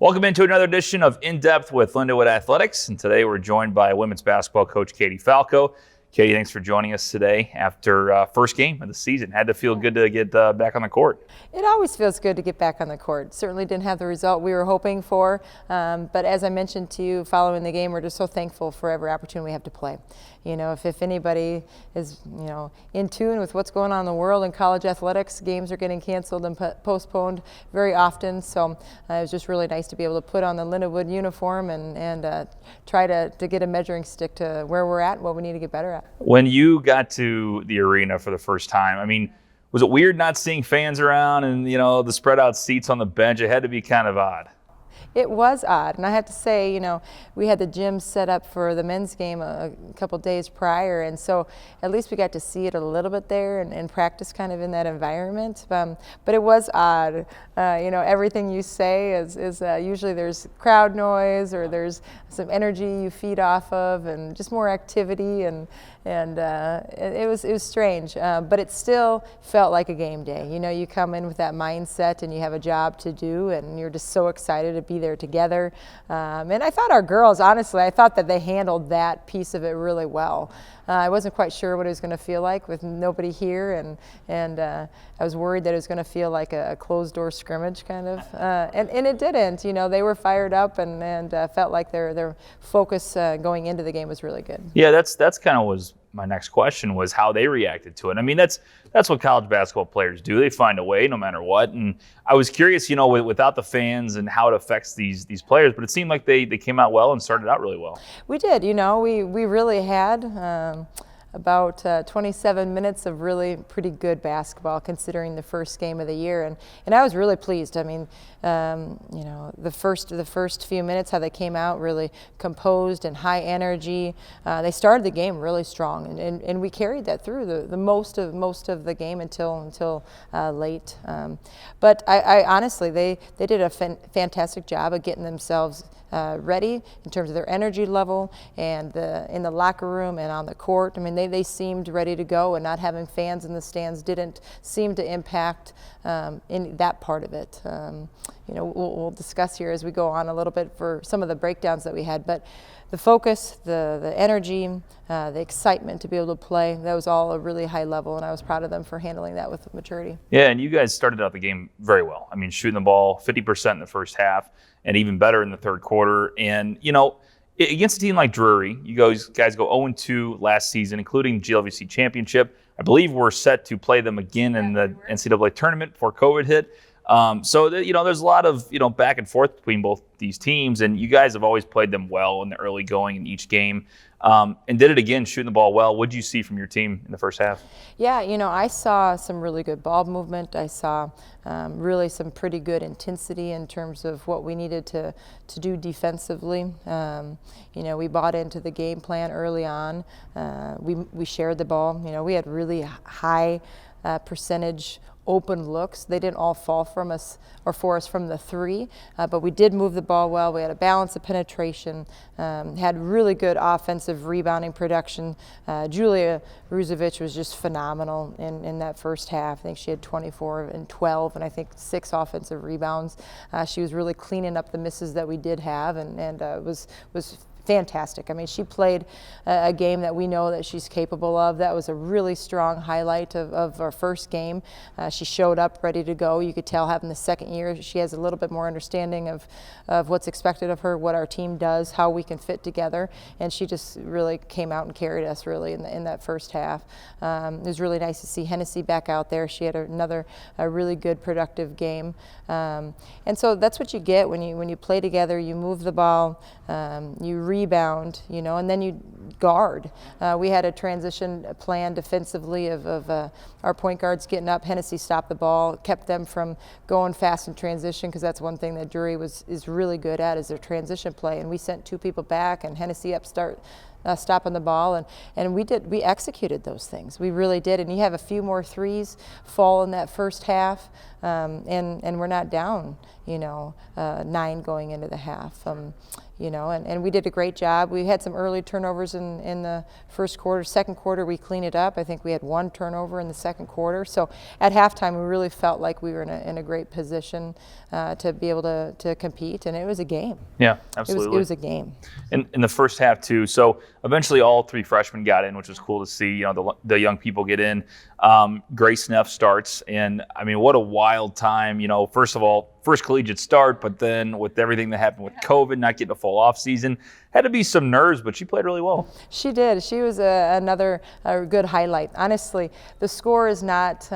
Welcome into another edition of In Depth with Lindenwood Athletics, and today we're joined by women's basketball coach Katie Falco. Katie, thanks for joining us today after first game of the season. Had to feel good to get back on the court. It always feels good to get back on the court. Certainly didn't have the result we were hoping for, but as I mentioned to you following the game, we're just so thankful for every opportunity we have to play. You know, if anybody is, in tune with what's going on in the world in college athletics, games are getting canceled and postponed very often. So it was just really nice to be able to put on the Lindenwood uniform and try to get a measuring stick to where we're at and what we need to get better at. When you got to the arena for the first time, I mean, was it weird not seeing fans around and, the spread out seats on the bench? It had to be kind of odd. It was odd, and I have to say, we had the gym set up for the men's game a couple days prior, and so at least we got to see it a little bit there and practice kind of in that environment. But it was odd. Everything you say is usually there's crowd noise or there's some energy you feed off of, and just more activity, and it was strange, but it still felt like a game day. You come in with that mindset and you have a job to do, and you're just so excited to be there together. And I thought our girls, honestly, I thought that they handled that piece of it really well. I wasn't quite sure what it was going to feel like with nobody here, and I was worried that it was going to feel like a closed-door scrimmage kind of, and it didn't. They were fired up and felt like their focus going into the game was really good. Yeah, that's kind of was my next question, was how they reacted to it. I mean, that's what college basketball players do. They find a way no matter what. And I was curious, without the fans and how it affects these players, but it seemed like they came out well and started out really well. We did. We really had about 27 minutes of really pretty good basketball considering the first game of the year, and I was really pleased. I mean, the first few minutes, how they came out really composed and high energy. They started the game really strong, and we carried that through the most of the game until late. But I honestly, they did a fantastic job of getting themselves ready in terms of their energy level and in the locker room and on the court. I mean, they seemed ready to go, and not having fans in the stands didn't seem to impact in that part of it. We'll discuss here as we go on a little bit for some of the breakdowns that we had, but the focus, the energy, the excitement to be able to play, that was all a really high level, and I was proud of them for handling that with maturity. Yeah, and you guys started out the game very well. I mean, shooting the ball 50% in the first half and even better in the third quarter. And, against a team like Drury, you guys go 0-2 last season, including the GLVC championship. I believe we're set to play them again in the NCAA tournament before COVID hit. So there's a lot of, back and forth between both these teams, and you guys have always played them well in the early going in each game, and did it again, shooting the ball well. What did you see from your team in the first half? Yeah, I saw some really good ball movement. I saw really some pretty good intensity in terms of what we needed to do defensively. We bought into the game plan early on. We shared the ball. We had really high percentage open looks. They didn't all fall from us or for us from the three, but we did move the ball well. We had a balance of penetration, had really good offensive rebounding production. Julia Ruzovic was just phenomenal in that first half. I think she had 24 and 12, and I think 6 offensive rebounds. She was really cleaning up the misses that we did have, and was fantastic. I mean, she played a game that we know that she's capable of. That was a really strong highlight of our first game. She showed up ready to go. You could tell having the second year, she has a little bit more understanding of what's expected of her, what our team does, how we can fit together, and she just really came out and carried us really in that first half. It was really nice to see Hennessy back out there. She had another really good, productive game. And so that's what you get when you play together. You move the ball, you rebound, and then you guard. We had a transition plan defensively of our point guards getting up. Hennessy stopped the ball, kept them from going fast in transition, because that's one thing that Drury is really good at, is their transition play. And we sent 2 people back, and Hennessy stopping the ball, and we executed those things. We really did. And you have a few more threes fall in that first half, and we're not down, 9 going into the half. And we did a great job. We had some early turnovers in the first quarter. Second quarter, we cleaned it up. I think we had 1 turnover in the second quarter. So at halftime, we really felt like we were in a great position to be able to compete, and it was a game. Yeah, absolutely. It was a game. In the first half, too. So eventually all 3 freshmen got in, which was cool to see, the young people get in. Grace Neff starts, and, I mean, what a wild time. First of all, first collegiate start, but then with everything that happened with COVID, not getting a full off season, had to be some nerves, but she played really well. She did. She was another good highlight. Honestly, the score is not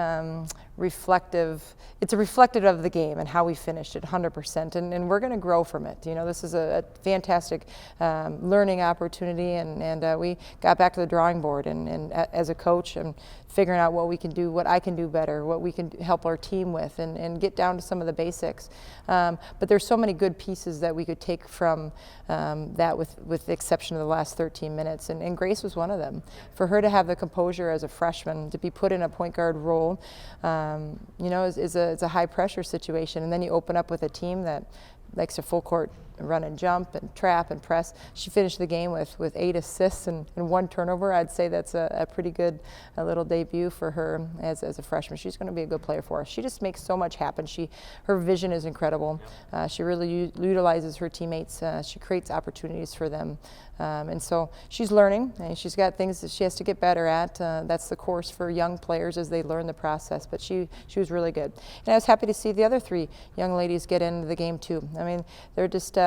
reflective. It's reflective of the game and how we finished it 100%, and we're going to grow from it. This is a fantastic learning opportunity, and we got back to the drawing board, and as a coach, and figuring out what we can do, what I can do better, what we can help our team with, and get down to some of the basics. But there's so many good pieces that we could take from that, with the exception of the last 13 minutes, and Grace was one of them. For her to have the composure as a freshman, to be put in a point guard role, is a high pressure situation, and then you open up with a team that likes a full court run and jump and trap and press. She finished the game with 8 assists and 1 turnover. I'd say that's a pretty good little debut for her as a freshman. She's going to be a good player for us. She just makes so much happen. Her vision is incredible. She really utilizes her teammates. She creates opportunities for them. And so she's learning, and she's got things that she has to get better at. That's the course for young players as they learn the process. But she was really good. And I was happy to see the other 3 young ladies get into the game too. I mean, they're just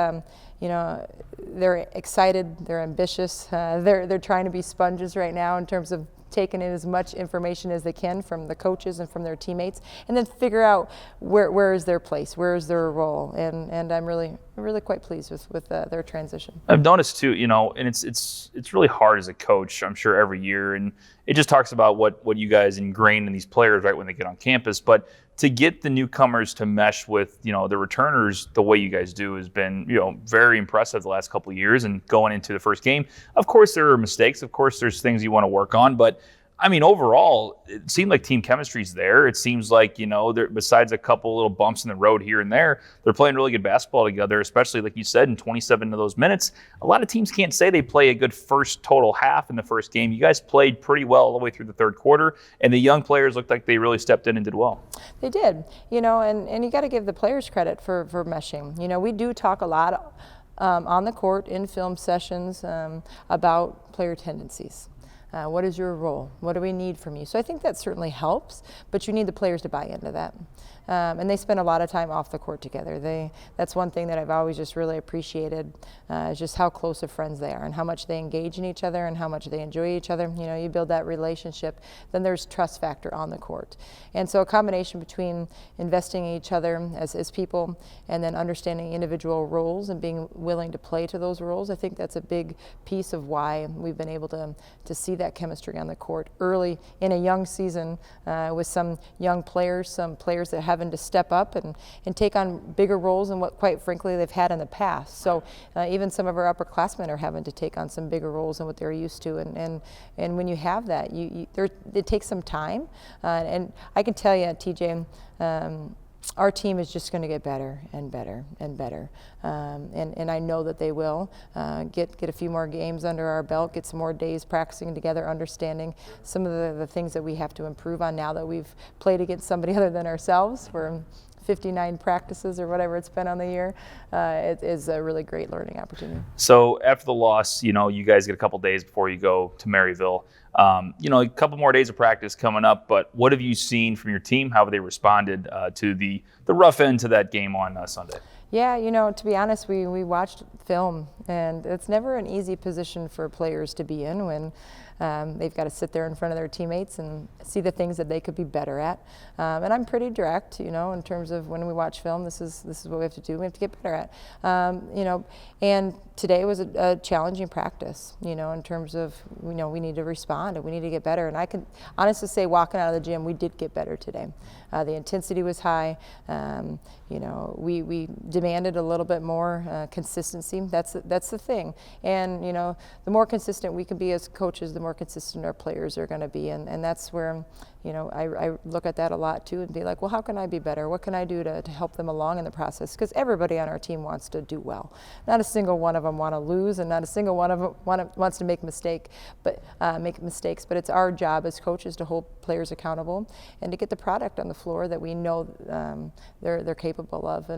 they're excited, they're ambitious, they're trying to be sponges right now in terms of taking in as much information as they can from the coaches and from their teammates, and then figure out where is their place, where is their role, and I'm really quite pleased with their transition. I've noticed too, and it's really hard as a coach, I'm sure, every year, and it just talks about what you guys ingrain in these players right when they get on campus. But to get the newcomers to mesh with, the returners the way you guys do has been, very impressive the last couple of years. And going into the first game, of course there are mistakes, of course there's things you want to work on, but I mean, overall, it seemed like team chemistry's there. It seems like, besides a couple little bumps in the road here and there, they're playing really good basketball together, especially, like you said, in 27 of those minutes. A lot of teams can't say they play a good first total half in the first game. You guys played pretty well all the way through the third quarter, and the young players looked like they really stepped in and did well. They did, and you got to give the players credit for meshing. We do talk a lot on the court in film sessions about player tendencies. What is your role? What do we need from you? So I think that certainly helps, but you need the players to buy into that. And they spend a lot of time off the court together. That's one thing that I've always just really appreciated, is just how close of friends they are and how much they engage in each other and how much they enjoy each other. You build that relationship. Then there's trust factor on the court. And so a combination between investing in each other as people and then understanding individual roles and being willing to play to those roles, I think that's a big piece of why we've been able to see that chemistry on the court early in a young season, with some young players, some players that having to step up and take on bigger roles than what, quite frankly, they've had in the past. So even some of our upperclassmen are having to take on some bigger roles than what they're used to. And when you have that, it takes some time. And I can tell you, TJ, our team is just going to get better and better and better, and I know that they will get a few more games under our belt, get some more days practicing together, understanding some of the things that we have to improve on now that we've played against somebody other than ourselves for 59 practices or whatever it's been on the year. It is a really great learning opportunity. So after the loss, you guys get a couple days before you go to Maryville. A couple more days of practice coming up, but what have you seen from your team? How have they responded to the rough end to that game on Sunday? Yeah, to be honest, we watched film, and it's never an easy position for players to be in when They've got to sit there in front of their teammates and see the things that they could be better at. And I'm pretty direct, in terms of when we watch film, this is what we have to do. We have to get better at. And today was a challenging practice, in terms of, we need to respond and we need to get better. And I can honestly say, walking out of the gym, we did get better today. The intensity was high. We demanded a little bit more consistency. That's the thing. And the more consistent we can be as coaches, the more consistent our players are going to be. And that's where I look at that a lot too, and be like, well, how can I be better? What can I do to help them along in the process? Because everybody on our team wants to do well. Not a single one of them want to lose, and not a single one of them wants to make mistakes. But it's our job as coaches to hold players accountable and to get the product on the floor that we know they're capable of.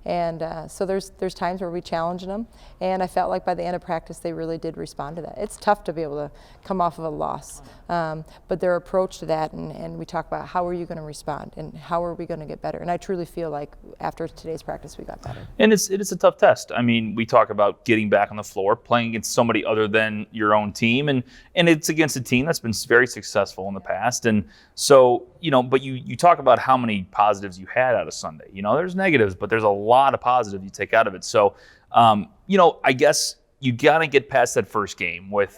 And so there's times where we challenge them, and I felt like by the end of practice they really did respond to that. It's tough to be able to come off of a loss, but their approach to that, and we talk about how are you going to respond and how are we going to get better. And I truly feel like after today's practice we got better. And it's a tough test. I mean, we talk about getting back on the floor, playing against somebody other than your own team, and it's against a team that's been very successful in the past. And so, but you talk about how many positives you had out of Sunday. There's negatives, but there's a lot of positive you take out of it. So, I guess you got to get past that first game with,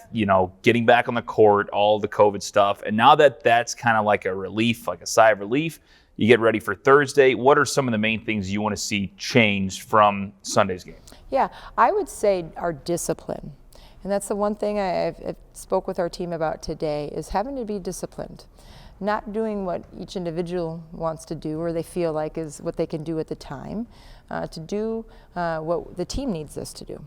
getting back on the court, all the COVID stuff. And now that's kind of like a relief, like a sigh of relief, you get ready for Thursday. What are some of the main things you want to see changed from Sunday's game? Yeah, I would say our discipline. And that's the one thing I've spoke with our team about today, is having to be disciplined. Not doing what each individual wants to do or they feel like is what they can do at the time, to do what the team needs us to do.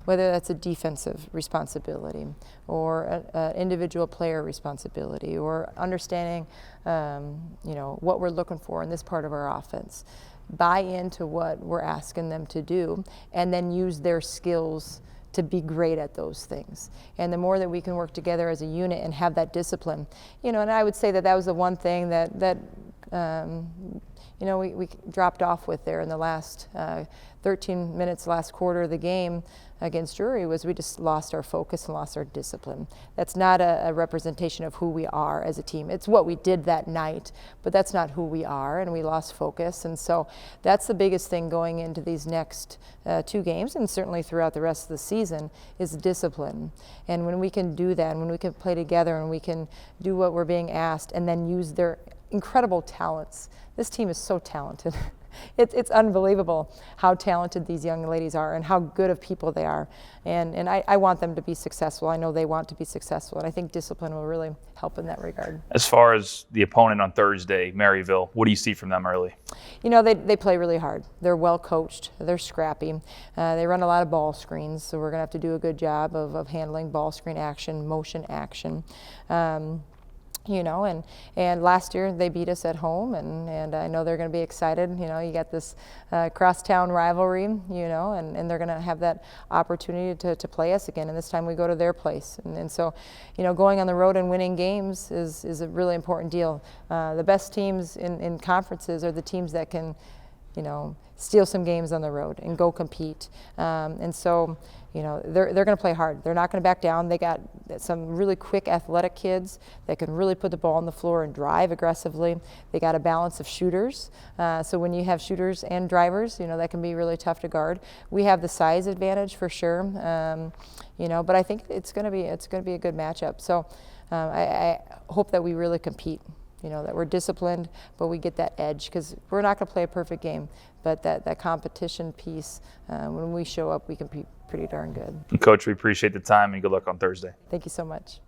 Whether that's a defensive responsibility or an individual player responsibility, or understanding, what we're looking for in this part of our offense. Buy into what we're asking them to do, and then use their skills to be great at those things. And the more that we can work together as a unit and have that discipline, and I would say that was the one thing that we dropped off with there in the last 13 minutes, last quarter of the game against Drury, was we just lost our focus and lost our discipline. That's not a representation of who we are as a team. It's what we did that night, but that's not who we are, and we lost focus. And so that's the biggest thing going into these next 2 games, and certainly throughout the rest of the season, is discipline. And when we can do that, and when we can play together, and we can do what we're being asked, and then use their incredible talents. This team is so talented. It's unbelievable how talented these young ladies are and how good of people they are. And I want them to be successful. I know they want to be successful, and I think discipline will really help in that regard. As far as the opponent on Thursday, Maryville, what do you see from them early? They play really hard. They're well coached. They're scrappy. They run a lot of ball screens, so we're going to have to do a good job of handling ball screen action, motion action. And last year they beat us at home, and I know they're going to be excited. You got this crosstown rivalry, and they're going to have that opportunity to play us again, and this time we go to their place. And so, going on the road and winning games is a really important deal. The best teams in conferences are the teams that can, steal some games on the road and go compete. And so, they're going to play hard. They're not going to back down. They got some really quick athletic kids that can really put the ball on the floor and drive aggressively. They got a balance of shooters. So when you have shooters and drivers, that can be really tough to guard. We have the size advantage for sure. But I think it's going to be a good matchup. So I hope that we really compete. That we're disciplined, but we get that edge, because we're not going to play a perfect game, but that competition piece, when we show up, we can be pretty darn good. Coach, we appreciate the time, and good luck on Thursday. Thank you so much.